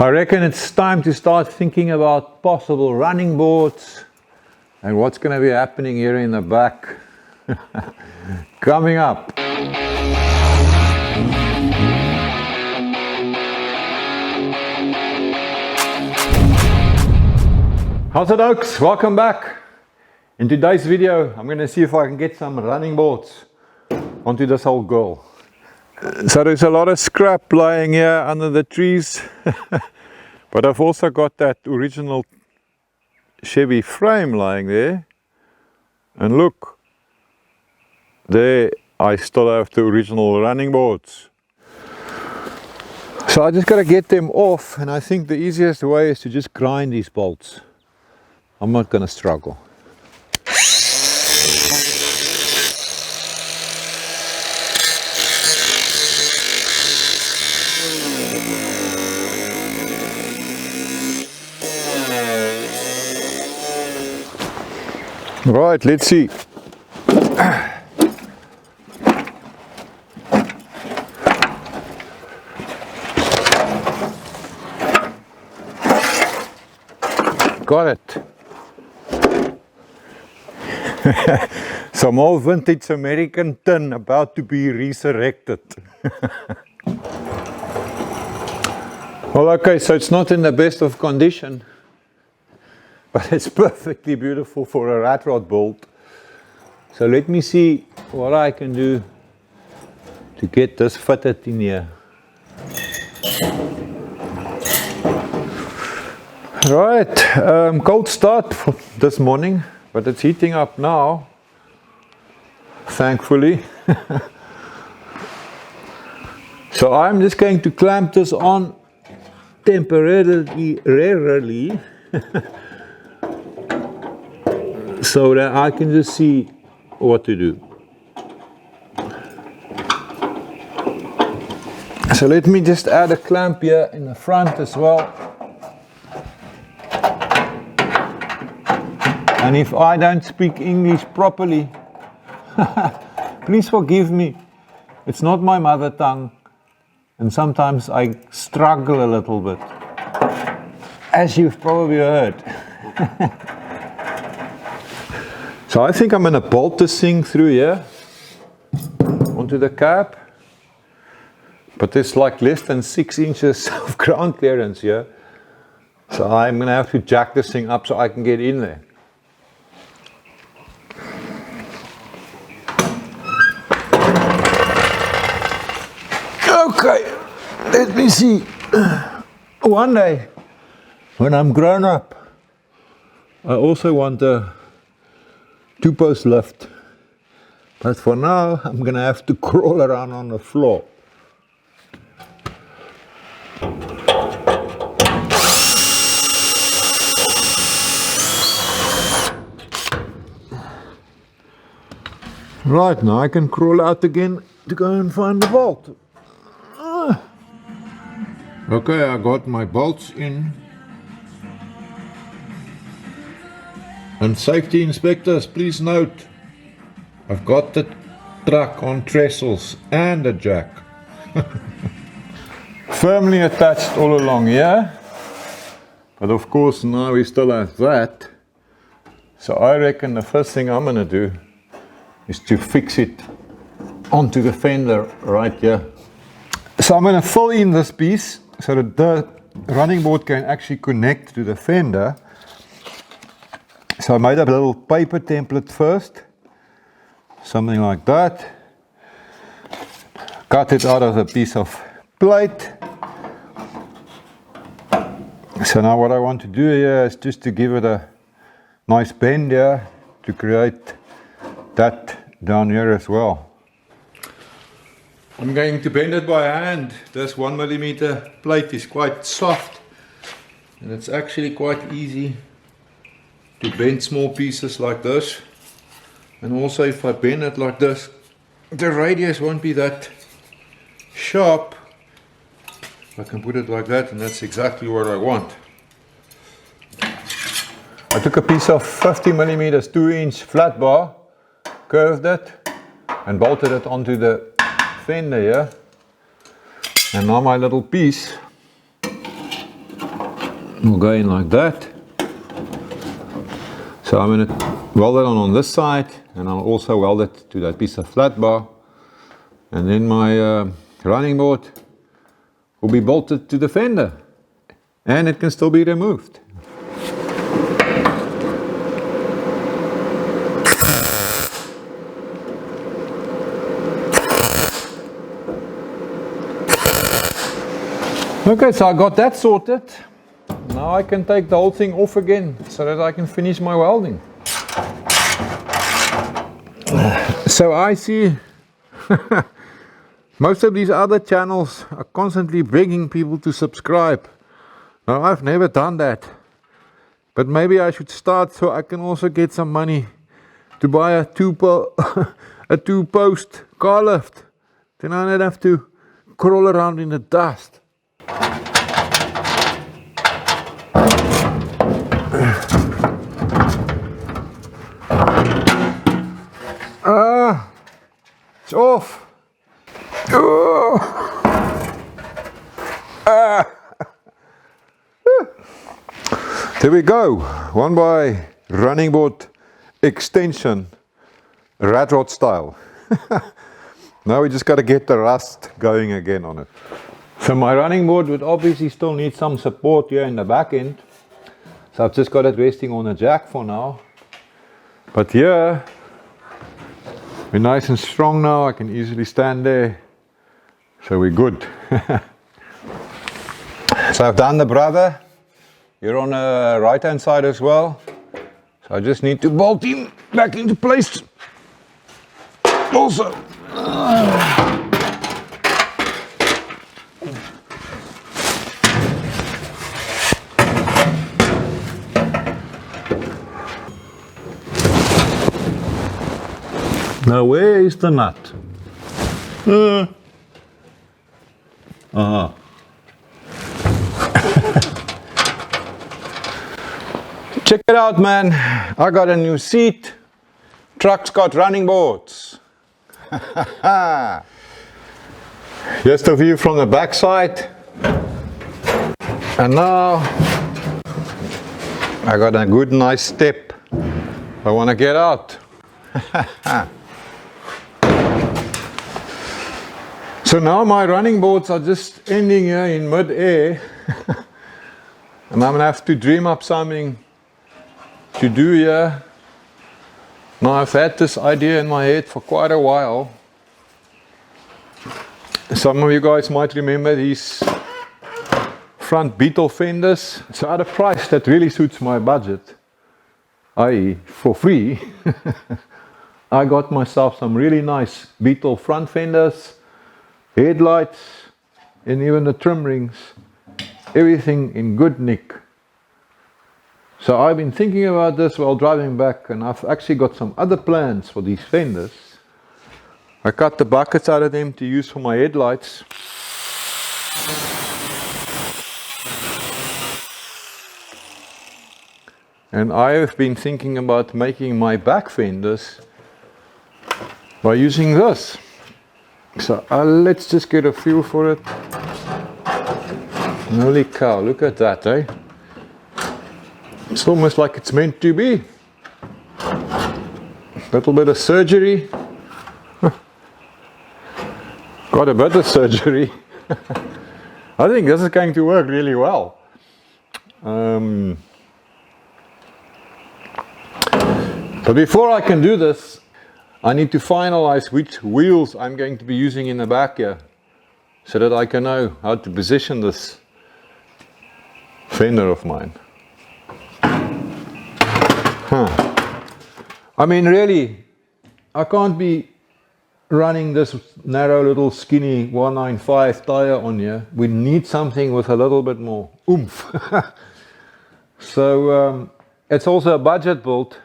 I reckon it's time to start thinking about possible running boards and what's going to be happening here in the back. Coming up. How's it, Oaks? Welcome back. In today's video, I'm going to see if I can get some running boards onto this old girl. So there's a lot of scrap lying here under the trees, but I've also got that original Chevy frame lying there, and look, there I still have the original running boards. So I just got to get them off, and I think the easiest way is to just grind these bolts. I'm not going to struggle. Right, let's see. Got it. Some old vintage American tin about to be resurrected. Well, okay, so it's not in the best of condition, but it's perfectly beautiful for a rat rod build. So let me see what I can do to get this fitted in here. Right, cold start for this morning, but it's heating up now, thankfully. So I'm just going to clamp this on temporarily, so that I can just see what to do. So let me just add a clamp here in the front as well. And if I don't speak English properly, please forgive me. It's not my mother tongue, and sometimes I struggle a little bit, as you've probably heard. So I think I'm going to bolt this thing through here onto the cab, but there's like less than 6 inches of ground clearance here, so I'm going to have to jack this thing up so I can get in there. Okay, let me see. One day, when I'm grown up, I also want a 2-post lift, but for now I'm gonna have to crawl around on the floor. Right, now I can crawl out again to go and find the bolt. Okay, I got my bolts in. And safety inspectors, please note, I've got the truck on trestles and a jack. Firmly attached all along here. But of course now we still have that. So I reckon the first thing I'm going to do is to fix it onto the fender right here. So I'm going to fill in this piece so that the running board can actually connect to the fender. So I made up a little paper template first, something like that. Cut it out of a piece of plate. So now what I want to do here is just to give it a nice bend here to create that down here as well. I'm going to bend it by hand. This 1mm plate is quite soft, and it's actually quite easy to bend small pieces like this. And also if I bend it like this, the radius won't be that sharp. I can put it like that, and that's exactly what I want. I took a piece of 50mm 2-inch flat bar, curved it and bolted it onto the fender here. And now my little piece will go in like that. So I'm going to weld it on this side, and I'll also weld it to that piece of flat bar, and then my running board will be bolted to the fender, and it can still be removed. Okay, so I got that sorted. Now I can take the whole thing off again so that I can finish my welding. So I see most of these other channels are constantly begging people to subscribe. Now I've never done that, but maybe I should start so I can also get some money to buy a two-post car lift. Then I don't have to crawl around in the dust. It's off. There we go. One by running board extension, rat rod style. Now we just got to get the rust going again on it. So my running board would obviously still need some support here in the back end. So I've just got it resting on a jack for now. But here, we're nice and strong now. I can easily stand there. So we're good. So I've done the brother. You're on the right hand side as well. So I just need to bolt him back into place. Also. Now where is the nut? Check it out, man. I got a new seat. Truck's got running boards. Just a view from the back side. And now I got a good nice step. I want to get out. So now my running boards are just ending here in mid-air. And I'm going to have to dream up something to do here. Now I've had this idea in my head for quite a while. Some of you guys might remember these front Beetle fenders. It's at a price that really suits my budget, i.e. for free. I got myself some really nice Beetle front fenders, headlights, and even the trim rings. Everything in good nick. So I've been thinking about this while driving back, and I've actually got some other plans for these fenders. I cut the buckets out of them to use for my headlights. And I have been thinking about making my back fenders by using this. So let's just get a feel for it. Holy cow, look at that, eh? It's almost like it's meant to be. Little bit of surgery. Got a bit of surgery. I think this is going to work really well. But before I can do this, I need to finalize which wheels I'm going to be using in the back here, so that I can know how to position this fender of mine. I mean, really, I can't be running this narrow little skinny 195 tire on here. We need something with a little bit more oomph. So it's also a budget build,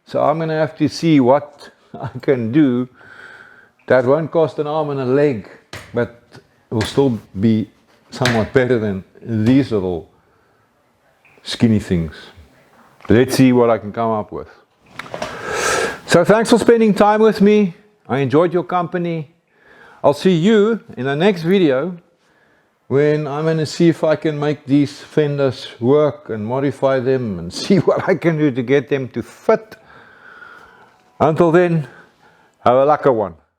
so I'm going to have to see what I can do that won't cost an arm and a leg, but will still be somewhat better than these little skinny things. Let's see what I can come up with. So thanks for spending time with me. I enjoyed your company. I'll see you in the next video. when I'm going to see if I can make these fenders work and modify them and see what I can do to get them to fit. Until then, have a lekker one.